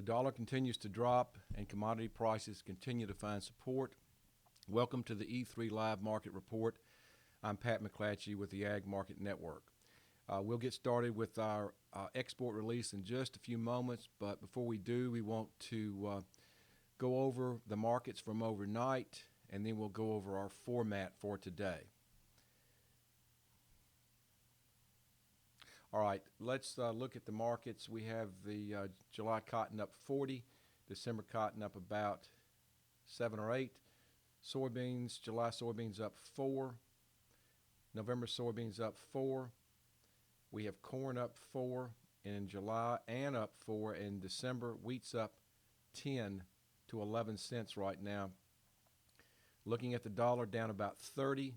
dollar continues to drop and commodity prices continue to find support. Welcome to the E3 Live Market Report. I'm Pat McClatchy with the Ag Market Network. We'll get started with our export release in just a few moments, but before we do, we want to go over the markets from overnight, and then we'll go over our format for today. All right, let's look at the markets. We have the July cotton up 40, December cotton up about 7 or 8. Soybeans, July soybeans up 4. November soybeans up 4. We have corn up 4 in July and up 4 in December. Wheat's up 10 to 11 cents right now. Looking at the dollar, down about 30.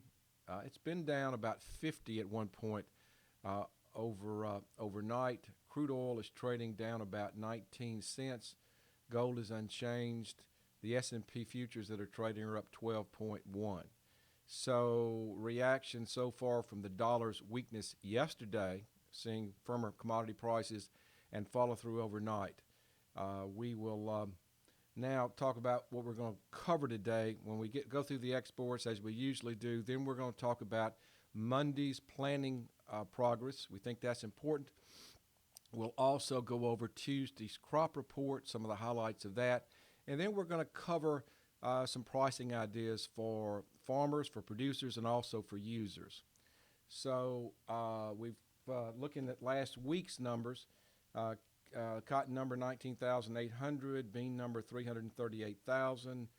It's been down about 50 at one point overnight. Crude oil is trading down about 19 cents. Gold is unchanged. The S&P futures that are trading are up 12.1. So reaction so far from the dollar's weakness yesterday, seeing firmer commodity prices and follow through overnight. We will now talk about what we're going to cover today. When we go through the exports as we usually do, then we're going to talk about Monday's planning progress. We think that's important. We'll also go over Tuesday's crop report, some of the highlights of that. And then we're going to cover some pricing ideas for farmers, for producers, and also for users. So we've looking at last week's numbers. Cotton number 19,800, bean number 338,000,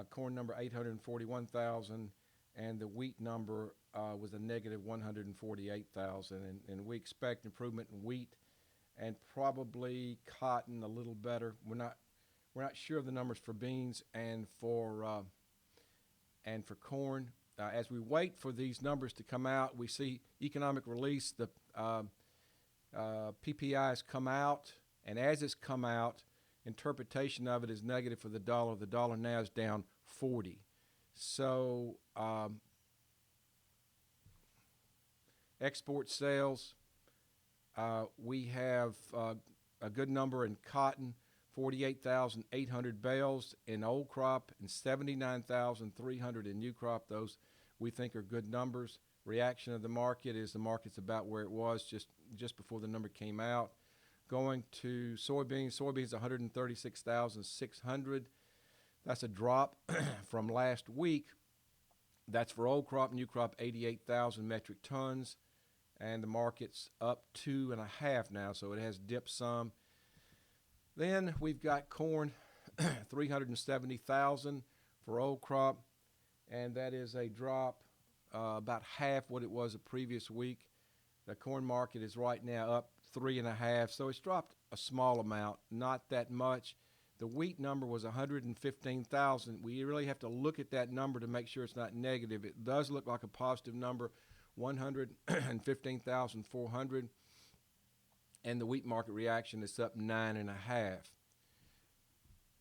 corn number 841,000, and the wheat number was a negative 148,000. And we expect improvement in wheat and probably cotton a little better. We're not sure of the numbers for beans and for corn. As we wait for these numbers to come out, we see economic release. The PPI has come out, and as it's come out, interpretation of it is negative for the dollar. The dollar now is down 40. So export sales, we have a good number in cotton, 48,800 bales in old crop and 79,300 in new crop. Those we think are good numbers. Reaction of the market is the market's about where it was just before the number came out. Going to soybeans, 136,600. That's a drop from last week. That's for old crop, new crop, 88,000 metric tons. And the market's up 2.5 now, so it has dipped some. Then we've got corn, 370,000 for old crop, and that is a drop about half what it was the previous week. The corn market is right now up 3.5, so it's dropped a small amount, not that much. The wheat number was 115,000. We really have to look at that number to make sure it's not negative. It does look like a positive number, 115,400. And the wheat market reaction is up 9.5.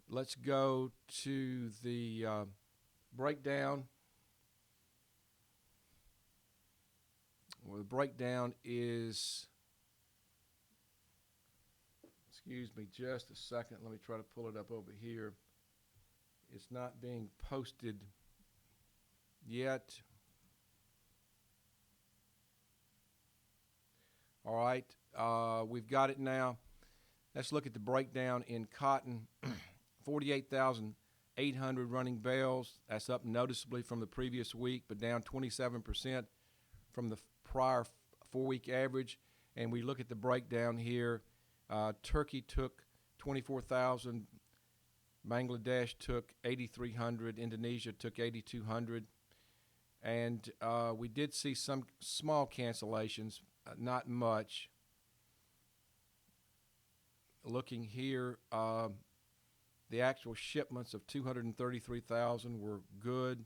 Let's go to the breakdown. Well, the breakdown is, excuse me just a second. Let me try to pull it up over here. It's not being posted yet. All right, we've got it now. Let's look at the breakdown in cotton. 48,800 running bales. That's up noticeably from the previous week, but down 27% from the prior 4-week average. And we look at the breakdown here. Turkey took 24,000. Bangladesh took 8,300. Indonesia took 8,200. And we did see some small cancellations. Not much. Looking here, the actual shipments of 233,000 were good.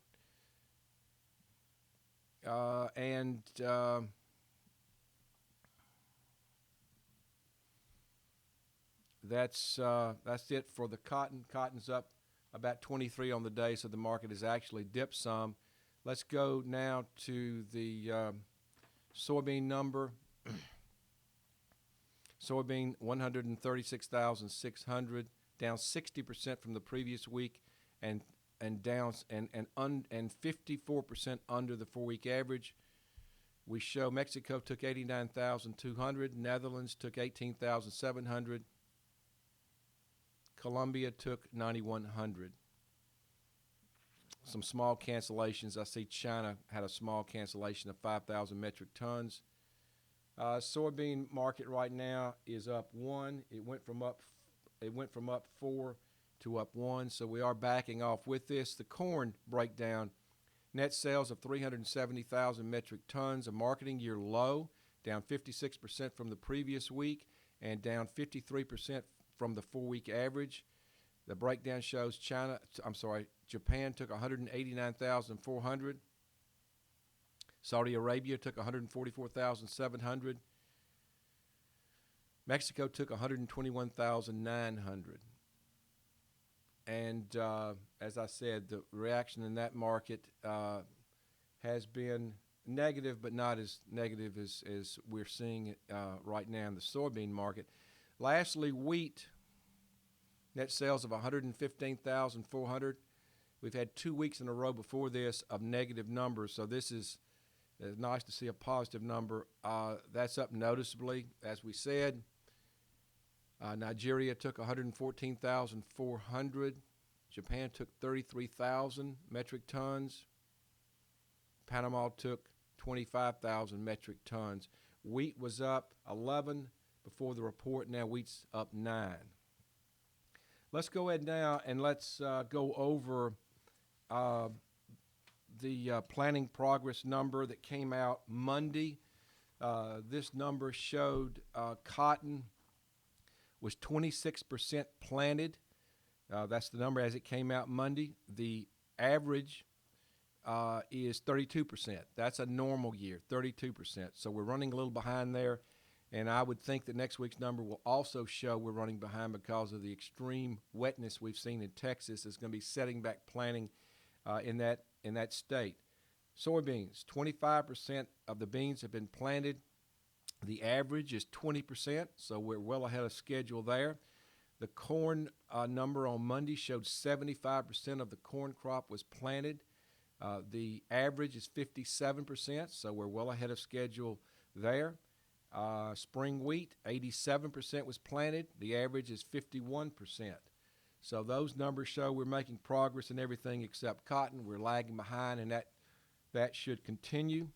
That's it for the cotton. Cotton's up about 23 on the day, so the market has actually dipped some. Let's go now to the soybean number. Soybean 136,600. down 60% from the previous week, and 54% under the 4-week average. We show Mexico took 89,200, Netherlands took 18,700, Colombia took 9,100. Some small cancellations. I see China had a small cancellation of 5,000 metric tons. Soybean market right now is up 1. It went from up 4 to up 1. So we are backing off with this. The corn breakdown: net sales of 370,000 metric tons, a marketing year low, down 56% from the previous week and down 53% from the 4-week average. The breakdown shows Japan took 189,400. Saudi Arabia took 144,700. Mexico took 121,900. And as I said, the reaction in that market has been negative, but not as negative as we're seeing it right now in the soybean market. Lastly, wheat. Net sales of 115,400. We've had 2 weeks in a row before this of negative numbers, so this is nice to see a positive number. That's up noticeably, as we said. Nigeria took 114,400. Japan took 33,000 metric tons. Panama took 25,000 metric tons. Wheat was up 11 before the report. Now wheat's up 9. Let's go ahead now and let's go over the planting progress number that came out Monday. This number showed cotton was 26% planted. That's the number as it came out Monday. The average is 32%. That's a normal year, 32%. So we're running a little behind there. And I would think that next week's number will also show we're running behind because of the extreme wetness we've seen in Texas. Is going to be setting back planting in that state. Soybeans, 25% of the beans have been planted. The average is 20%, so we're well ahead of schedule there. The corn number on Monday showed 75% of the corn crop was planted. The average is 57%, so we're well ahead of schedule there. Spring wheat, 87% was planted. The average is 51%. So those numbers show we're making progress in everything except cotton. We're lagging behind, and that should continue.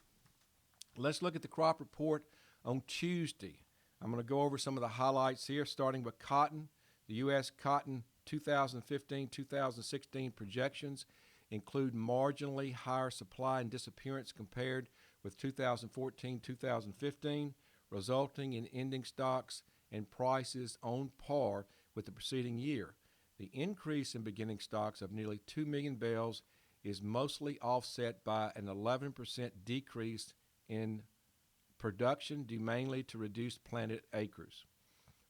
Let's look at the crop report on Tuesday. I'm going to go over some of the highlights here, starting with cotton. The U.S. cotton 2015-2016 projections include marginally higher supply and disappearance compared with 2014-2015, resulting in ending stocks and prices on par with the preceding year. The increase in beginning stocks of nearly 2 million bales is mostly offset by an 11% decrease in production due mainly to reduced planted acres.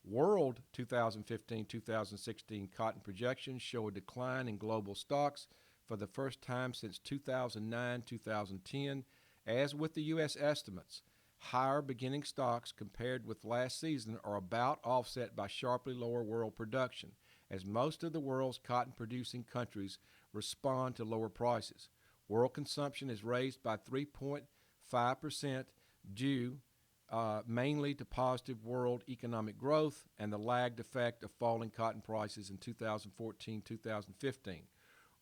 World 2015-2016 cotton projections show a decline in global stocks for the first time since 2009-2010. As with the U.S. estimates, higher beginning stocks compared with last season are about offset by sharply lower world production, as most of the world's cotton-producing countries respond to lower prices. World consumption is raised by 3.5% due mainly to positive world economic growth and the lagged effect of falling cotton prices in 2014-2015.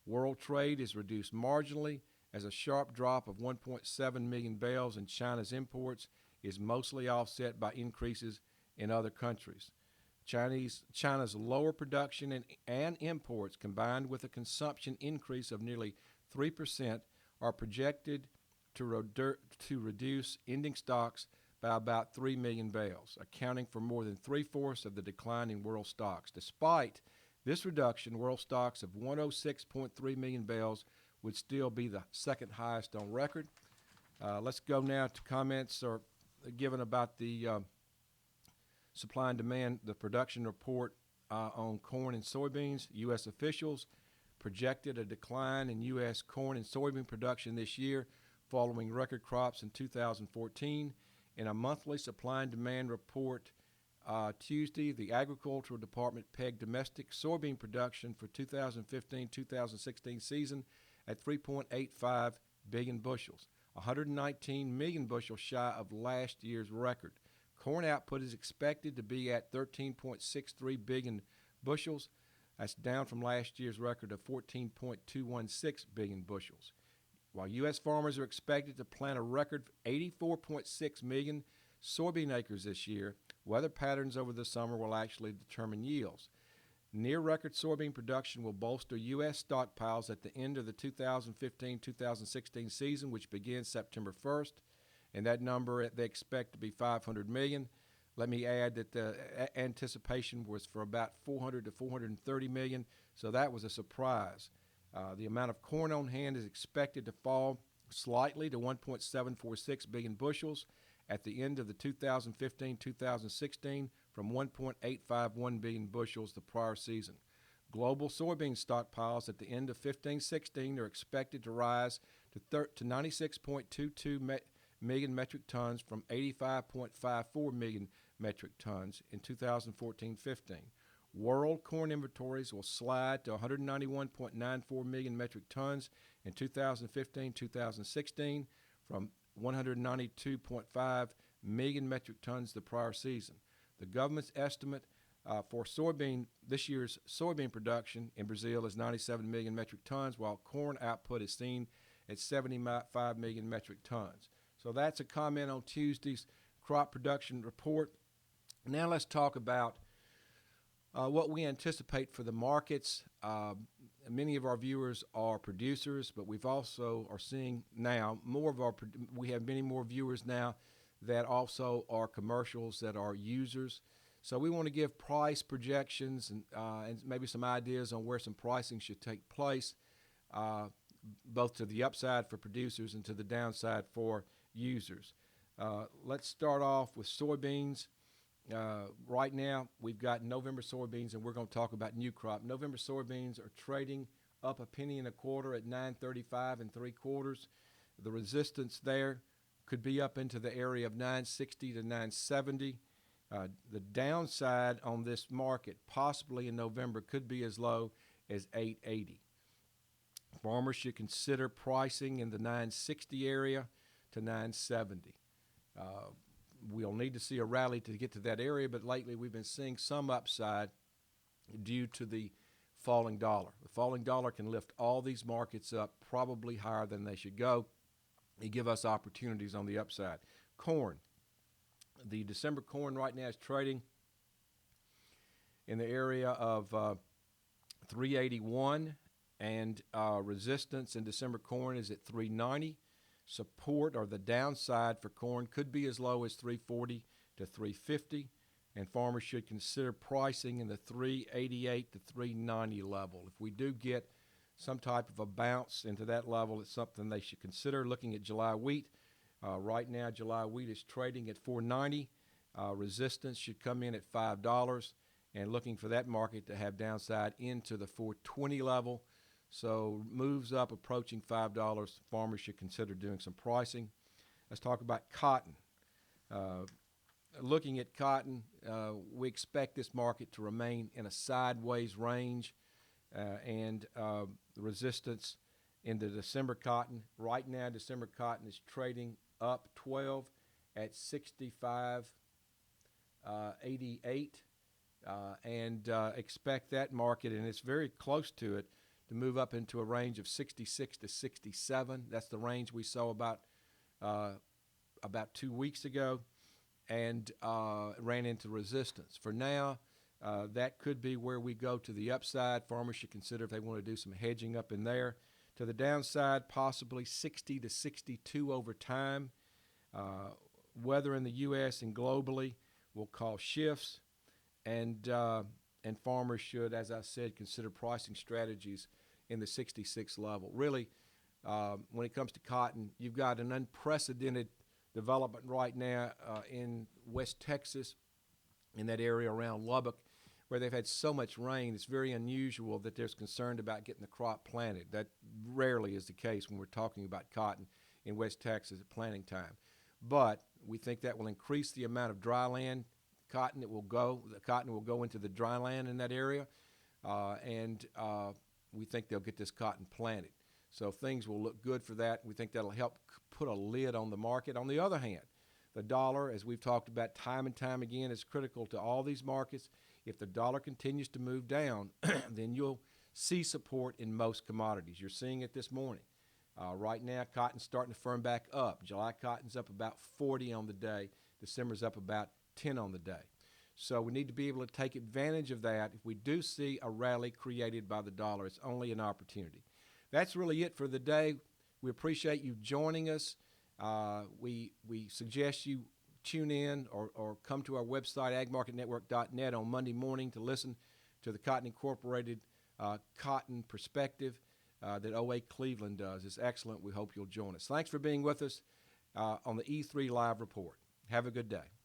World trade is reduced marginally as a sharp drop of 1.7 million bales in China's imports is mostly offset by increases in other countries. China's lower production and imports, combined with a consumption increase of nearly 3%, are projected to reduce ending stocks by about 3 million bales, accounting for more than 3/4 of the decline in world stocks. Despite this reduction, world stocks of 106.3 million bales would still be the second highest on record. Let's go now to comments given about the supply and demand, the production report on corn and soybeans. U.S. officials projected a decline in U.S. corn and soybean production this year following record crops in 2014. In a monthly supply and demand report Tuesday, the Agricultural Department pegged domestic soybean production for 2015-2016 season at 3.85 billion bushels, 119 million bushels shy of last year's record. Corn output is expected to be at 13.63 billion bushels. That's down from last year's record of 14.216 billion bushels. While U.S. farmers are expected to plant a record 84.6 million soybean acres this year, weather patterns over the summer will actually determine yields. Near record soybean production will bolster U.S. stockpiles at the end of the 2015-2016 season, which begins September 1st, and that number they expect to be 500 million. Let me add that the anticipation was for about 400 to 430 million, so that was a surprise. The amount of corn on hand is expected to fall slightly to 1.746 billion bushels at the end of the 2015-2016 from 1.851 billion bushels the prior season. Global soybean stockpiles at the end of 15-16 are expected to rise to 96.22 million metric tons from 85.54 million metric tons in 2014-15. World corn inventories will slide to 191.94 million metric tons in 2015-2016 from 192.5 million metric tons the prior season. The government's estimate for this year's soybean production in Brazil is 97 million metric tons, while corn output is seen at 75 million metric tons. So that's a comment on Tuesday's crop production report. Now let's talk about what we anticipate for the markets. Many of our viewers are producers, but we've also are seeing now we have many more viewers now that also are commercials that are users. So we want to give price projections and maybe some ideas on where some pricing should take place, both to the upside for producers and to the downside for users. Let's start off with soybeans. Right now, we've got November soybeans, and we're going to talk about new crop. November soybeans are trading up a penny and a quarter at 9.35 3/4. The resistance there could be up into the area of 9.60 to 9.70. The downside on this market, possibly in November, could be as low as 8.80. Farmers should consider pricing in the 9.60 area to 9.70. We'll need to see a rally to get to that area, but lately we've been seeing some upside due to the falling dollar. The falling dollar can lift all these markets up probably higher than they should go and give us opportunities on the upside. Corn. The December corn right now is trading in the area of 381, and resistance in December corn is at 390. Support or the downside for corn could be as low as 340 to 350, and farmers should consider pricing in the 388 to 390 level. If we do get some type of a bounce into that level, it's something they should consider. Looking at July wheat, right now July wheat is trading at 490. Resistance should come in at $5, and looking for that market to have downside into the 420 level. So moves up approaching $5, farmers should consider doing some pricing. Let's talk about cotton. Looking at cotton, we expect this market to remain in a sideways range, and the resistance in the December cotton. Right now, December cotton is trading up 12 at 65.88, and expect that market, and it's very close to it, to move up into a range of 66 to 67. That's the range we saw about 2 weeks ago, and ran into resistance. For now, that could be where we go to the upside. Farmers should consider if they want to do some hedging up in there. To the downside, possibly 60 to 62 over time. Weather in the U.S. and globally will cause shifts, and farmers should, as I said, consider pricing strategies in the 66 level. Really, when it comes to cotton, you've got an unprecedented development right now in West Texas, in that area around Lubbock, where they've had so much rain. It's very unusual that there's concern about getting the crop planted. That rarely is the case when we're talking about cotton in West Texas at planting time. But we think that will increase the amount of dry land cotton that will go. The cotton will go into the dry land in that area, and we think they'll get this cotton planted. So things will look good for that. We think that'll help put a lid on the market. On the other hand, the dollar, as we've talked about time and time again, is critical to all these markets. If the dollar continues to move down, then you'll see support in most commodities. You're seeing it this morning. Right now, cotton's starting to firm back up. July cotton's up about 40 on the day. December's up about 10 on the day. So we need to be able to take advantage of that. If we do see a rally created by the dollar, it's only an opportunity. That's really it for the day. We appreciate you joining us. We suggest you tune in or come to our website, agmarketnetwork.net, on Monday morning to listen to the Cotton Incorporated Cotton Perspective that OA Cleveland does. It's excellent. We hope you'll join us. Thanks for being with us on the E3 Live Report. Have a good day.